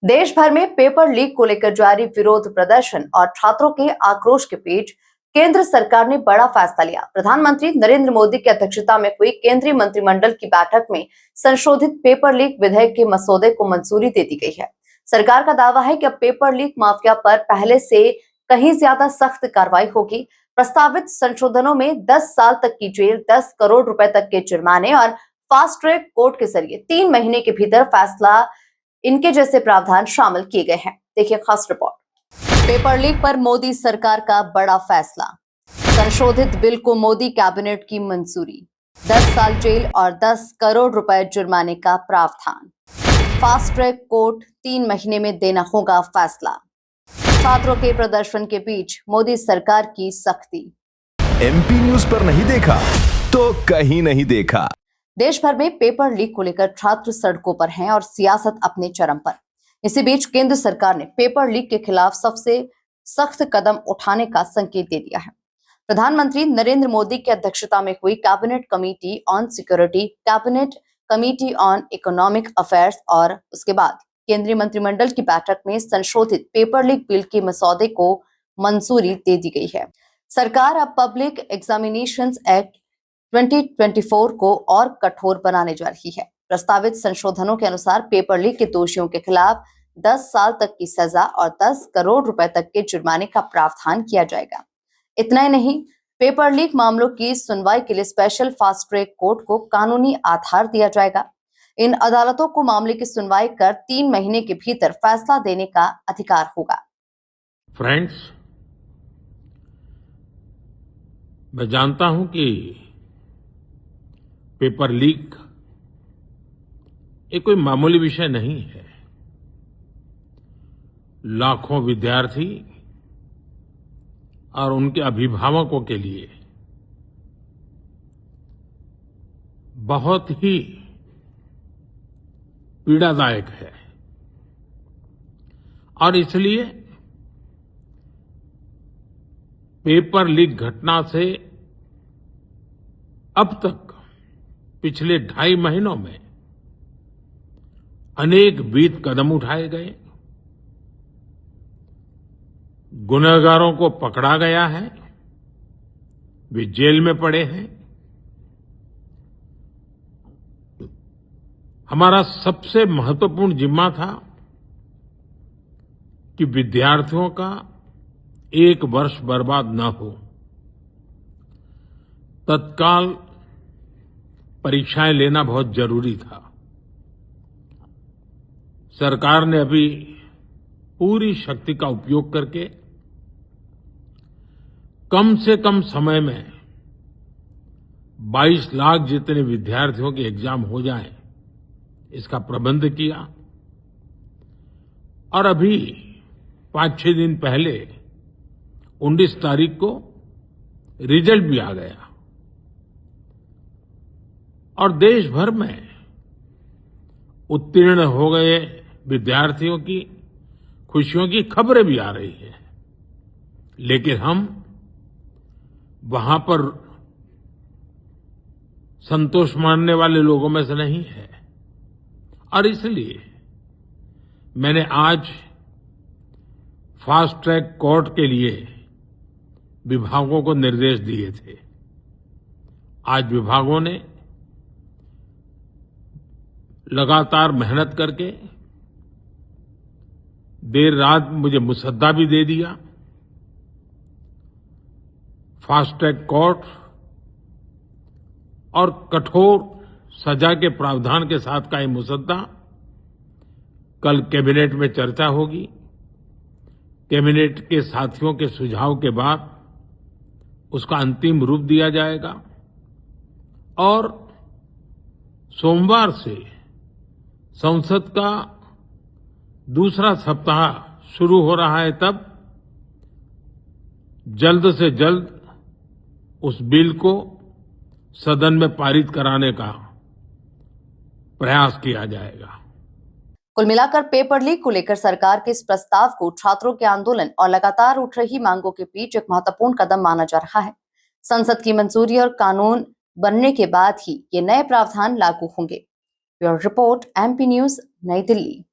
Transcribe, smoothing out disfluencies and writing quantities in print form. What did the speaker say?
देश भर में पेपर लीक को लेकर जारी विरोध प्रदर्शन और छात्रों के आक्रोश के बीच केंद्र सरकार ने बड़ा फैसला लिया। प्रधानमंत्री नरेंद्र मोदी की अध्यक्षता में हुई केंद्रीय मंत्रिमंडल की बैठक में संशोधित पेपर लीक विधेयक के मसौदे को मंजूरी दे दी गई है। सरकार का दावा है कि अब पेपर लीक माफिया पर पहले से कहीं ज्यादा सख्त कार्रवाई होगी। प्रस्तावित संशोधनों में 10 साल तक की जेल, 10 करोड़ रुपए तक के जुर्माने और फास्ट ट्रैक कोर्ट के जरिए 3 महीने के भीतर फैसला, इनके जैसे प्रावधान शामिल किए गए हैं। देखिए खास रिपोर्ट। पेपर लीक पर मोदी सरकार का बड़ा फैसला। संशोधित बिल को मोदी कैबिनेट की मंजूरी। 10 साल जेल और 10 करोड़ रुपए जुर्माने का प्रावधान। फास्ट ट्रैक कोर्ट 3 महीने में देना होगा फैसला। छात्रों के प्रदर्शन के बीच मोदी सरकार की सख्ती। एमपी न्यूज पर नहीं देखा तो कहीं नहीं देखा। देश भर में पेपर लीक को लेकर छात्र सड़कों पर हैं और सियासत अपने चरम पर। इसी बीच केंद्र सरकार ने पेपर लीक के खिलाफ सबसे सख्त कदम उठाने का संकेत दे दिया है। प्रधानमंत्री नरेंद्र मोदी की अध्यक्षता में हुई cabinet committee on security, cabinet committee on economic affairs और उसके बाद केंद्रीय मंत्रिमंडल की बैठक में संशोधित पेपर लीक बिल के मसौदे को मंजूरी दे दी गई है। सरकार अब पब्लिक एग्जामिनेशंस एक्ट 2024 को और कठोर बनाने जा रही है। प्रस्तावित संशोधनों के अनुसार पेपर लीक के दोषियों के खिलाफ 10 साल तक की सजा और 10 करोड़ रुपए तक के जुर्माने का प्रावधान किया जाएगा। इतना ही नहीं, पेपर लीक मामलों की सुनवाई के लिए स्पेशल फास्ट ट्रैक कोर्ट को कानूनी आधार दिया जाएगा। इन अदालतों को मामले की सुनवाई कर 3 महीने के भीतर फैसला देने का अधिकार होगा। फ्रेंड्स, मैं जानता हूं कि पेपर लीक ये कोई मामूली विषय नहीं है। लाखों विद्यार्थी और उनके अभिभावकों के लिए बहुत ही पीड़ादायक है और इसलिए पेपर लीक घटना से अब तक पिछले 2.5 महीनों में अनेक विध कदम उठाए गए। गुनहगारों को पकड़ा गया है, वे जेल में पड़े हैं। हमारा सबसे महत्वपूर्ण जिम्मा था कि विद्यार्थियों का 1 वर्ष बर्बाद न हो। तत्काल परीक्षाएं लेना बहुत जरूरी था। सरकार ने अभी पूरी शक्ति का उपयोग करके कम से कम समय में 22 लाख जितने विद्यार्थियों के एग्जाम हो जाएं, इसका प्रबंध किया। और अभी 5-6 दिन पहले 19 तारीख को रिजल्ट भी आ गया और देश भर में उत्तीर्ण हो गए विद्यार्थियों की खुशियों की खबरें भी आ रही हैं। लेकिन हम वहां पर संतोष मानने वाले लोगों में से नहीं है और इसलिए मैंने आज फास्ट ट्रैक कोर्ट के लिए विभागों को निर्देश दिए थे। आज विभागों ने लगातार मेहनत करके देर रात मुझे मुसद्दा भी दे दिया। फास्ट ट्रैक कोर्ट और कठोर सजा के प्रावधान के साथ का ये मुसद्दा कल कैबिनेट में चर्चा होगी। कैबिनेट के साथियों के सुझाव के बाद उसका अंतिम रूप दिया जाएगा और सोमवार से संसद का दूसरा सप्ताह शुरू हो रहा है। तब जल्द से जल्द उस बिल को सदन में पारित कराने का प्रयास किया जाएगा। कुल मिलाकर पेपर लीक को लेकर सरकार के इस प्रस्ताव को छात्रों के आंदोलन और लगातार उठ रही मांगों के बीच एक महत्वपूर्ण कदम माना जा रहा है। संसद की मंजूरी और कानून बनने के बाद ही ये नए प्रावधान लागू होंगे। ब्यूरो रिपोर्ट, एमपी न्यूज, नई दिल्ली।